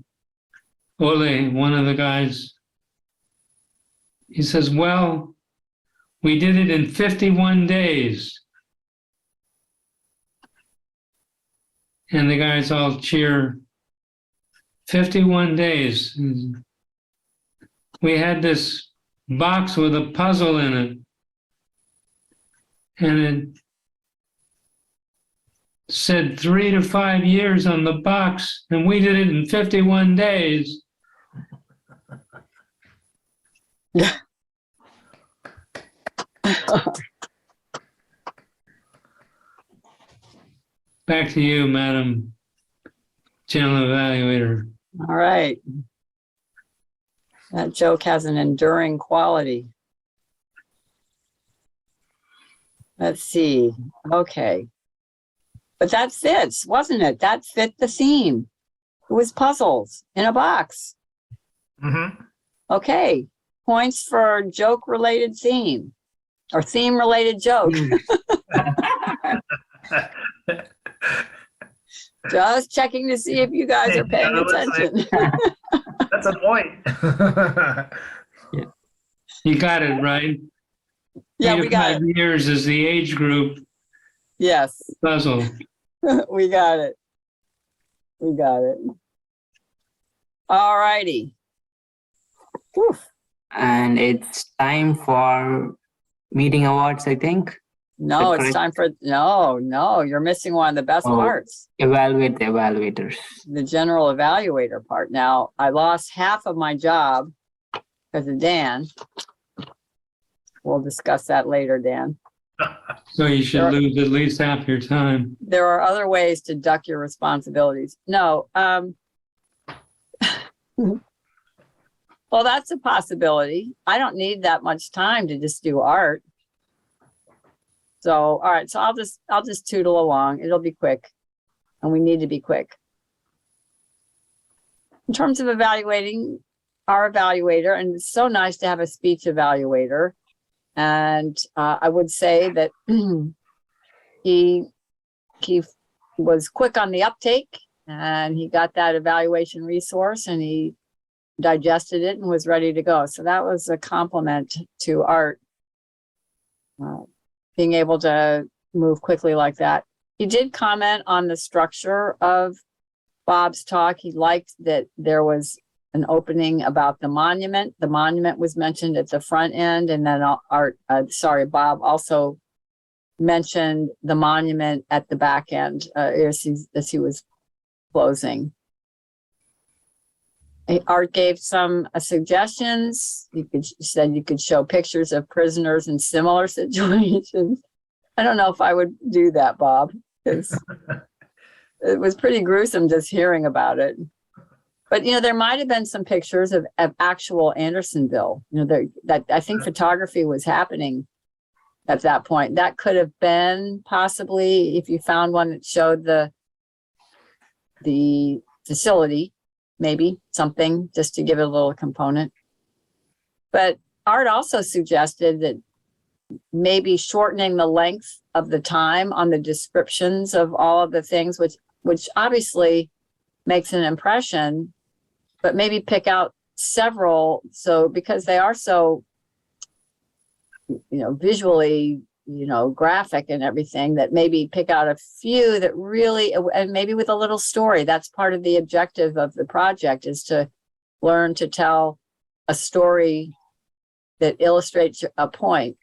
Ole, one of the guys, he says, well, we did it in 51 days. And the guys all cheer. 51 days. We had this box with a puzzle in it. And it said 3 to 5 years on the box, and we did it in 51 days. Back to you, Madam General Evaluator. All right. That joke has an enduring quality. Let's see. Okay. But that fits, wasn't it? That fit the theme. It was puzzles in a box. Mm-hmm. Okay. Points for joke related theme or theme related joke. Just checking to see if you guys are paying attention. That's a point. You got it right. Yeah, 3 we to got 5 it. years is the age group Yes, puzzle. we got it. We got it. All righty. Whew. And it's time for meeting awards, I think. No, it's correct? time for, no, you're missing one of the best Oh. parts, Evaluate the evaluators. the general evaluator part. Now, I lost half of my job because of Dan. We'll discuss that later, Dan. So you should Sure. lose at least half your time. There are other ways to duck your responsibilities. No, well, that's a possibility. I don't need that much time to just do art. So, all right, so I'll just tootle along. It'll be quick. And we need to be quick. In terms of evaluating our evaluator, and it's so nice to have a speech evaluator. And I would say that he was quick on the uptake, and he got that evaluation resource, and he digested it and was ready to go. So that was a compliment to Art, being able to move quickly like that. He did comment on the structure of Bob's talk. He liked that there was an opening about the monument. The monument was mentioned at the front end, and then Bob also mentioned the monument at the back end as he was closing. Art gave some suggestions. He said you could show pictures of prisoners in similar situations. I don't know if I would do that, Bob, because it was pretty gruesome just hearing about it. But, there might have been some pictures of actual Andersonville, that I think photography was happening at that point. That could have been possibly, if you found one that showed the facility, maybe something just to give it a little component. But Art also suggested that maybe shortening the length of the time on the descriptions of all of the things, which obviously makes an impression, but maybe pick out several. So because they are so, visually, graphic and everything, that maybe pick out a few that really, and maybe with a little story. That's part of the objective of the project, is to learn to tell a story that illustrates a point.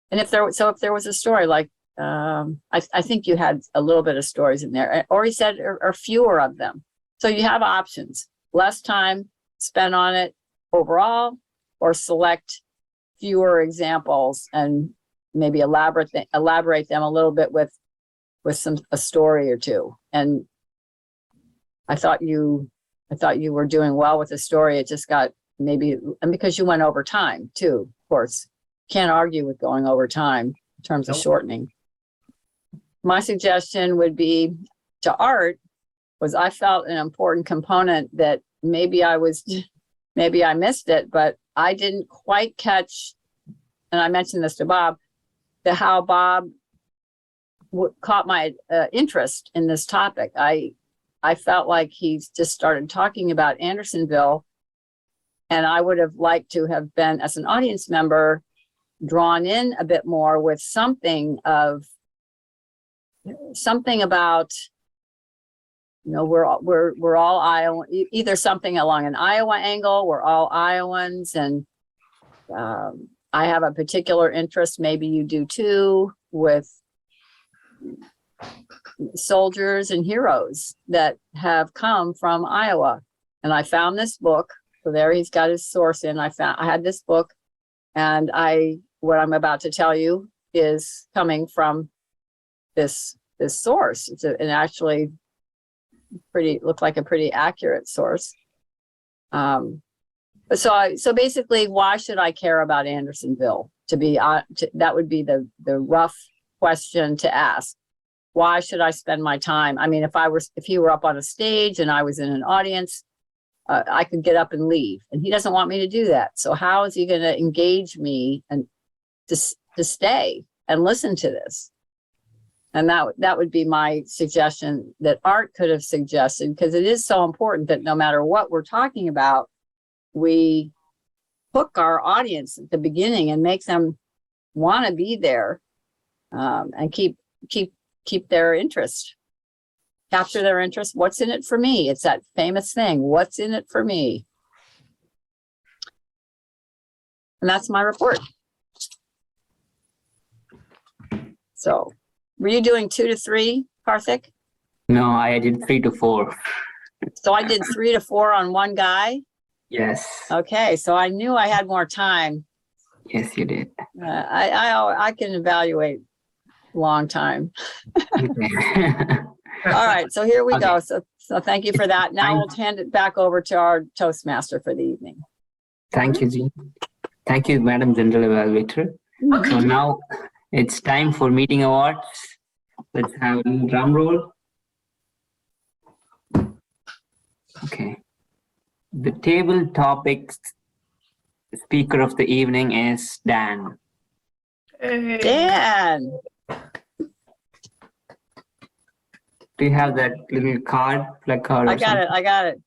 And if there was a story, like, I think you had a little bit of stories in there, or he said, or fewer of them. So you have options: less time spent on it overall, or select fewer examples and maybe elaborate them a little bit with a story or two. And I thought you were doing well with the story. It just got and because you went over time too, of course, can't argue with going over time in terms of shortening. My suggestion would be to Art, was I felt an important component that maybe I missed it, but I didn't quite catch, and I mentioned this to Bob, how Bob caught my interest in this topic. I felt like he just started talking about Andersonville, and I would have liked to have been, as an audience member, drawn in a bit more with something about, we're all Iowa, either something along an Iowa angle. We're all Iowans, and I have a particular interest, maybe you do too, with soldiers and heroes that have come from Iowa. And I found this book. So there he's got his source in. I had this book, and what I'm about to tell you is coming from this source. It's an actually looked like a pretty accurate source. So basically, why should I care about Andersonville? That would be the rough question to ask. Why should I spend my time? I mean, if he were up on a stage and I was in an audience, I could get up and leave, and he doesn't want me to do that. So how is he going to engage me and to stay and listen to this? And that would be my suggestion that Art could have suggested, because it is so important that no matter what we're talking about, we hook our audience at the beginning and make them want to be there, and keep their interest. capture their interest. What's in it for me? It's that famous thing. What's in it for me? And that's my report. So, were you doing 2 to 3, Karthik? No, I did 3 to 4. So I did 3 to 4 on one guy. Yes. Okay, so I knew I had more time. Yes, you did. I can evaluate long time. Okay. All right, so here we Okay. go. So thank you for that. Now we'll hand it back over to our Toastmaster for the evening. Thank you, Jean. Thank you, Madam General Evaluator. So now it's time for meeting awards. Let's have a drum roll. Okay. The table topics speaker of the evening is Dan. Hey. Dan, Do you have that little card, placard? I got it.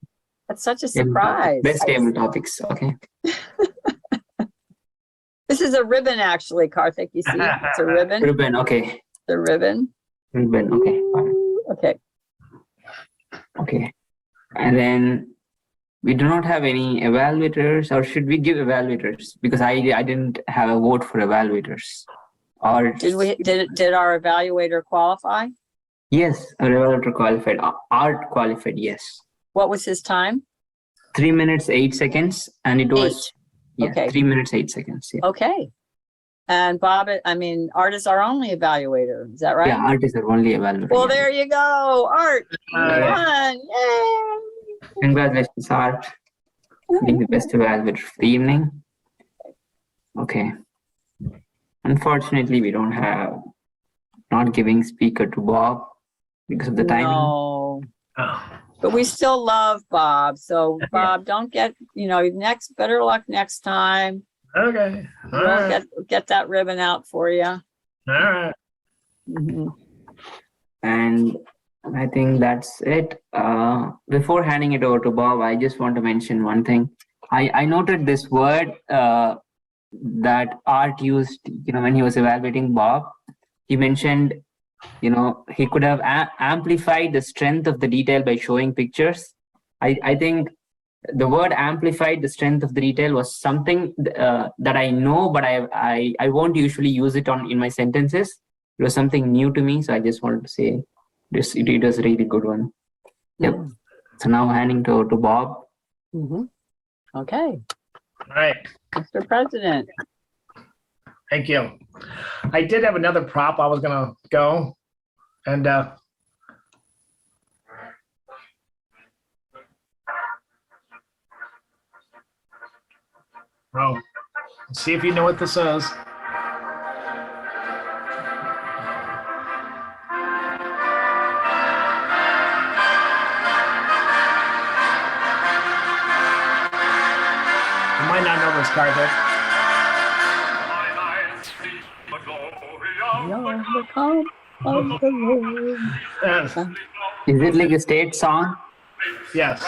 That's such a surprise. Best table topics. Okay. This is a ribbon, actually, Karthik. You see, it's a ribbon. Ruben. Okay. It's a ribbon. Ruben. Okay. Okay. Okay. And then we do not have any evaluators, or should we give evaluators? Because I didn't have a vote for evaluators. Or Did our evaluator qualify? yes, our evaluator qualified. Art qualified. Yes. What was his time? 3 minutes 8 seconds, and it was Okay. 3 minutes 8 seconds. Yeah. Okay. And Bob, Art is our only evaluator. Is that right? Yeah, art is our only evaluator. Well, yeah. there you go. Art, you Alright. won. Yay. Congratulations, Art, being the best evaluator of the evening. Okay. Unfortunately, we don't have not giving speaker to Bob because of the timing. No. Oh. But we still love Bob. So Bob, don't get, better luck next time. Okay. All We'll right. get that ribbon out for you. All right. And I think that's it. Before handing it over to Bob, I just want to mention one thing. I noted this word that Art used, when he was evaluating Bob. He mentioned, he could have amplified the strength of the detail by showing pictures. I think the word amplified the strength of the detail was something that I know, but I won't usually use it in my sentences. It was something new to me, so I just wanted to say this. It was a really good one. Yep. So now handing to Bob. Okay, All right. Mr. President. Thank you. I did have another prop I was gonna go, and let's see if you know what this is. You might not know this, Karthik. Yes. Is it like a state song? Yes.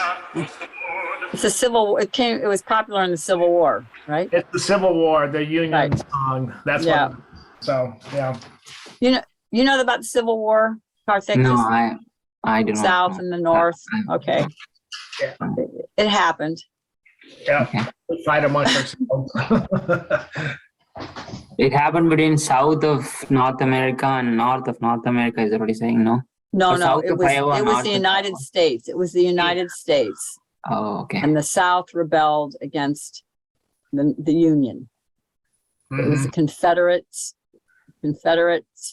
It's a it was popular in the Civil War, right? It's the Civil War, the Union Right. song. That's Yeah. what. So yeah. You know about the Civil War, Karthik? No, The I do not. South know. and the North. Okay. Yeah. It happened. Yeah. Okay. Fight amongst ourselves. It happened between south of North America and north of North America. Is already saying no. No, Or south it of was Iowa, it was north the of United Iowa. States. It was the United States, Oh, okay. and the South rebelled against the Union. It was the Confederates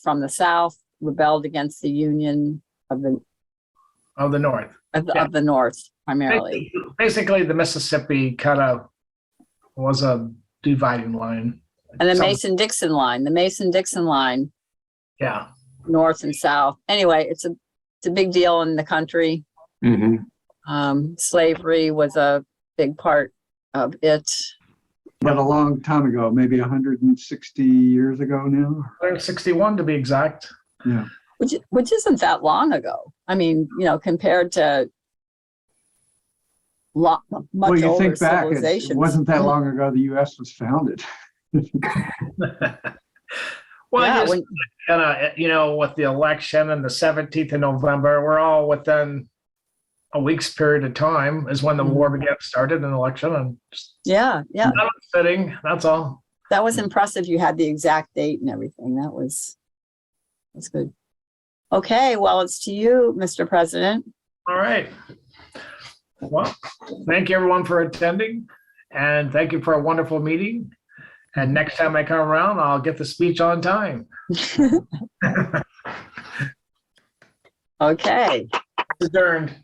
from the South rebelled against the Union of the Of the North. of the North primarily. Basically, the Mississippi kind of was a dividing line. And the Some- Mason-Dixon line, Yeah. North and South. Anyway, it's a big deal in the country. Slavery was a big part of it. But a long time ago, maybe 160 years ago now. 61 to be exact. Yeah. Which isn't that long ago. I mean, compared to much Well, you older think back, it civilizations. wasn't that long ago the U.S. was founded. Well, Yeah, just when- with the election and the 17th of November, we're all within a week's period of time is when the war began started, an election, and just yeah. that was fitting. That's all. That was impressive. You had the exact date and everything. That's good. Okay, well, it's to you, Mr. President. All right. Well, thank you everyone for attending, and thank you for a wonderful meeting. And next time I come around, I'll get the speech on time. Okay. Adjourned.